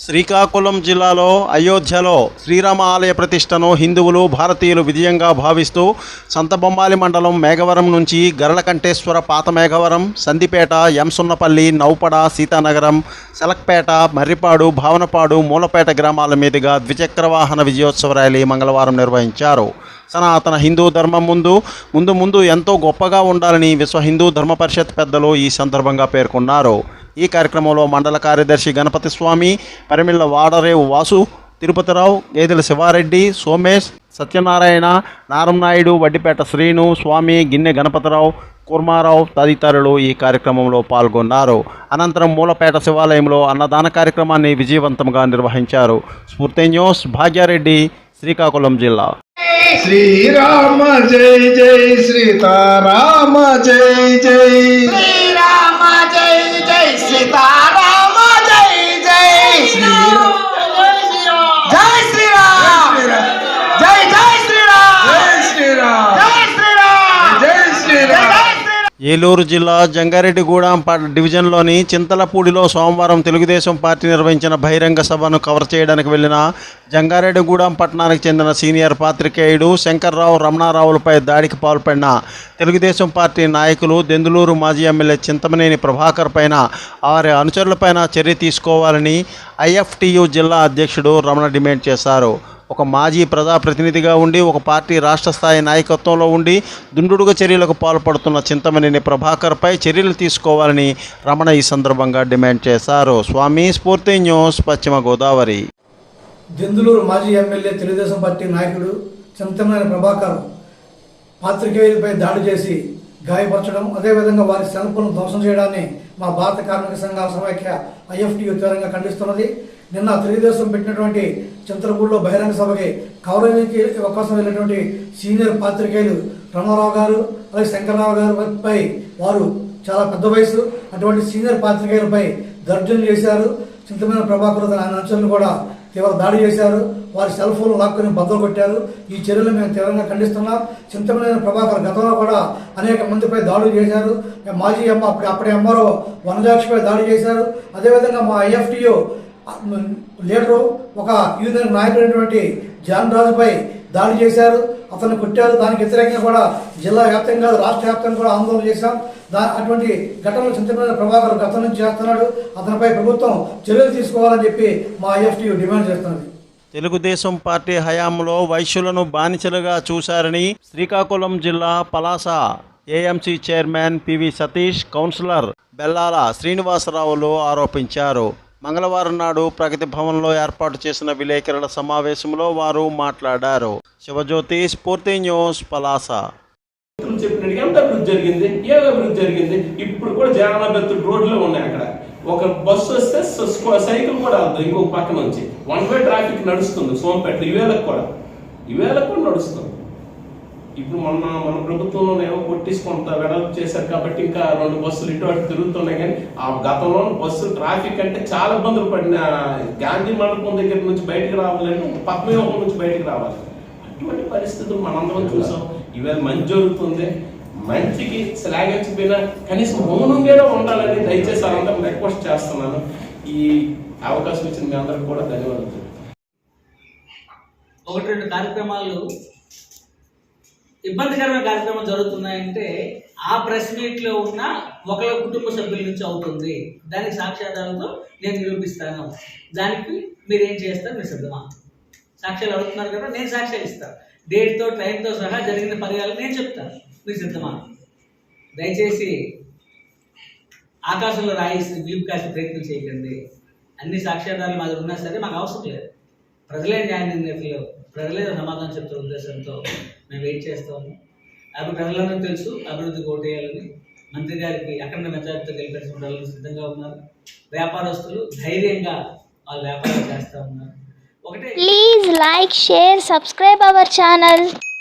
శ్రీకాకుళం జిల్లాలో అయోధ్యలో శ్రీరామ ఆలయ ప్రతిష్టను హిందువులు భారతీయులు విజయంగా భావిస్తూ సంతబొమ్మాలి మండలం మేఘవరం నుంచి గరళకంఠేశ్వర పాత మేఘవరం, సందిపేట, ఎంసున్నపల్లి, నౌపడ, సీతానగరం, సెలక్పేట, మర్రిపాడు, భావనపాడు, మూలపేట గ్రామాల మీదుగా ద్విచక్ర వాహన విజయోత్సవ ర్యాలీ మంగళవారం నిర్వహించారు. సనాతన హిందూ ధర్మం ముందు ఎంతో గొప్పగా ఉండాలని విశ్వ హిందూ ధర్మ పరిషత్ పెద్దలు ఈ సందర్భంగా పేర్కొన్నారు. ఈ కార్యక్రమంలో మండల కార్యదర్శి గణపతి స్వామి, పరిమిళ్ళ వాడరేవు వాసు, తిరుపతిరావు, గేదెల శివారెడ్డి, సోమేష్, సత్యనారాయణ, నారంనాయుడు, వడ్డిపేట శ్రీను, స్వామి, గిన్నె గణపతిరావు, కుర్మారావు తదితరులు ఈ కార్యక్రమంలో పాల్గొన్నారు. అనంతరం మూలపేట శివాలయంలో అన్నదాన కార్యక్రమాన్ని విజయవంతంగా నిర్వహించారు. స్ఫూర్తి న్యూస్, భాగ్యారెడ్డి, శ్రీకాకుళం జిల్లా. శ్రీరామ జై జై సీతారామ జై జై శ్రీరామ జై జై సీతారామ జై జై శ్రీరామ జై శ్రీరామ్ జై జై శ్రీరామ్ జై శ్రీరామ్ జై శ్రీరామ్ జై శ్రీరామ్. ఏలూరు జిల్లా జంగారెడ్డిగూడెం డివిజన్లోని చింతలపూడిలో సోమవారం తెలుగుదేశం పార్టీ నిర్వహించిన బహిరంగ సభను కవర్ చేయడానికి వెళ్లిన జంగారెడ్డిగూడెం పట్టణానికి చెందిన సీనియర్ పాత్రికేయుడు శంకర్రావు, రమణారావులపై దాడికి పాల్పడిన తెలుగుదేశం పార్టీ నాయకులు దెందులూరు మాజీ ఎమ్మెల్యే చింతమనేని ప్రభాకర్ పైన, వారి అనుచరులపైన చర్య తీసుకోవాలని ఐఎఫ్టియు జిల్లా అధ్యక్షుడు రమణ డిమాండ్ చేశారు. ఒక మాజీ ప్రజాప్రతినిధిగా ఉండి ఒక పార్టీ రాష్ట్ర స్థాయి నాయకత్వంలో ఉండి దుండుడుగా చర్యలకు పాల్పడుతున్న చింతమనేని ప్రభాకర్పై చర్యలు తీసుకోవాలని రమణ ఈ సందర్భంగా డిమాండ్ చేశారు. స్వామి, స్ఫూర్తి న్యూస్, పశ్చిమ గోదావరి. దెందులూరు మాజీ ఎమ్మెల్యే తెలుగుదేశం పార్టీ నాయకుడు చింతమనేని ప్రభాకర్ పాత్రికేయులపై దాడి చేసి గాయపరచడం, అదేవిధంగా వారి సెల్ ఫోన్ ధ్వంసం చేయడాన్ని మా భారత కార్మిక సంఘాల సమైక్య ఐఎఫ్టియు తీవ్రంగా ఖండిస్తున్నది. నిన్న తెలుగుదేశం పెట్టినటువంటి చింతలపూడిలో బహిరంగ సభకి కవరేజీకి అవకాశం వెళ్ళినటువంటి సీనియర్ పాత్రికేయులు రమణారావు గారు, అలాగే శంకర్రావు గారిపై వారు చాలా పెద్ద వయసు, అటువంటి సీనియర్ పాత్రికేయులపై దర్జన చేశారు. చింతమనేని ప్రభాకర్ ఆయన అనుచరులు కూడా తీవ్ర దాడి చేశారు. వారి సెల్ ఫోన్ లాక్కొని బద్దలు కొట్టారు. ఈ చర్యలు మేము తీవ్రంగా ఖండిస్తున్నాం. చింతమనేని ప్రభాకర్ గతంలో కూడా అనేక మందిపై దాడులు చేశారు. మాజీ అప్పటి ఎంఆర్ఓ వనజాక్షిపై దాడి చేశారు. అదేవిధంగా మా ఐఎఫ్టియు లీడరు, ఒక యూనియన్ నాయకుడైనటువంటి జాన్ రాజుపై దాడి చేశారు, అతన్ని కొట్టారు. దానికి వ్యతిరేకంగా కూడా జిల్లా వ్యాప్తంగా రాష్ట్ర వ్యాప్తంగా కూడా ఆందోళన చేశాం. అటువంటి ఘటనలు చింతమనేని ప్రభాకర్ గతం నుంచి చేస్తున్నాడు. అతనిపై ప్రభుత్వం చర్యలు తీసుకోవాలని చెప్పి మా ఐఎఫ్టియు డిమాండ్ చేస్తున్నది. తెలుగుదేశం పార్టీ హయాంలో వైశ్యులను బానిసలుగా చూశారని శ్రీకాకుళం జిల్లా Palasa AMC chairman PV Satish, councillor Bellala శ్రీనివాసరావులు ఆరోపించారు. మంగళవారం నాడు ప్రగతి భవన్లో ఏర్పాటు చేసిన విలేకరుల సమావేశంలో వారు మాట్లాడారు. శివజ్యోతి, స్ఫూర్తి న్యూస్, పలాస. చెప్పినట్టు ఎంత అభివృద్ధి జరిగింది, ఏం అభివృద్ధి జరిగింది? ఇప్పుడు కూడా జగన్నాథ్ రోడ్లో ఉన్నాయి. అక్కడ ఒక బస్సు వస్తే సైకిల్ కూడా వెళ్తుంది ఇంకొక పక్క నుంచి. వన్ వే ట్రాఫిక్ నడుస్తుంది సోంపేట. ఈవేళకు కూడా నడుస్తుంది. ఇప్పుడు మన ప్రభుత్వంలో ఏమో కొట్టించుకుంటా వెడల్పు చేశారు కాబట్టి ఇంకా 2 బస్సులు ఇటు అటు తిరుగుతున్నాయి. కానీ ఆ గతంలో బస్సులు ట్రాఫిక్ అంటే చాలా ఇబ్బందులు పడిన. గాంధీ మండపం దగ్గర నుంచి బయటకు రావాలంటే పద్మవ్యూహం నుంచి బయటకు రావాలి. అటువంటి పరిస్థితులు మనందరం చూసాం. ఇవాళ మంచి జరుగుతుంది. మంచికి శ్లాఘించకపోయినా కనీసం మౌనంగానే ఉండాలని దయచేసి అందరం రిక్వెస్ట్ చేస్తున్నాను. ఈ అవకాశం ఇచ్చిన మీ అందరికి కూడా ధన్యవాదాలు. 1-2 కార్యక్రమాలు ఇబ్బందికరమైన కార్యక్రమాలు జరుగుతున్నాయంటే ఆ ప్రెస్ మీట్లో ఉన్న ఒకళ్ళ కుటుంబ సభ్యుల నుంచి అవుతుంది. దానికి సాక్ష్యాధారంతో నేను నిరూపిస్తాను. దానికి మీరు ఏం చేస్తారు? మీరు సిద్ధమా? సాక్ష్యాలు అడుగుతున్నారు కదా, నేను సాక్ష్యాలు ఇస్తాను. డేట్తో టైంతో సహా జరిగిన పర్యాలు నేను చెప్తాను. మీరు సిద్ధమా? దయచేసి ఆకాశంలో రాయేసి వీపు కాసే ప్రయత్నం చేయకండి. అన్ని సాక్ష్యాధారాలు మాది ఉన్నా సరే మాకు అవసరం లేదు. ప్రజలే న్యాయ నిర్ణేతలు, ప్రజలే సమాధానం చెప్తున్న ఉద్దేశంతో మేము వెయిట్ చేస్తాము. అప్పుడు ప్రజలందరూ తెలుసు అభివృద్ధికి ఓటేయాలని. మంత్రి గారికి అఖండ మెజారిటీతో గెలిపించుకోవడానికి సిద్ధంగా ఉన్నారు. వ్యాపారస్తులు ధైర్యంగా వాళ్ళు వ్యాపారం చేస్తూ ఉన్నారు. ఒకటే. Please like, share, subscribe our channel.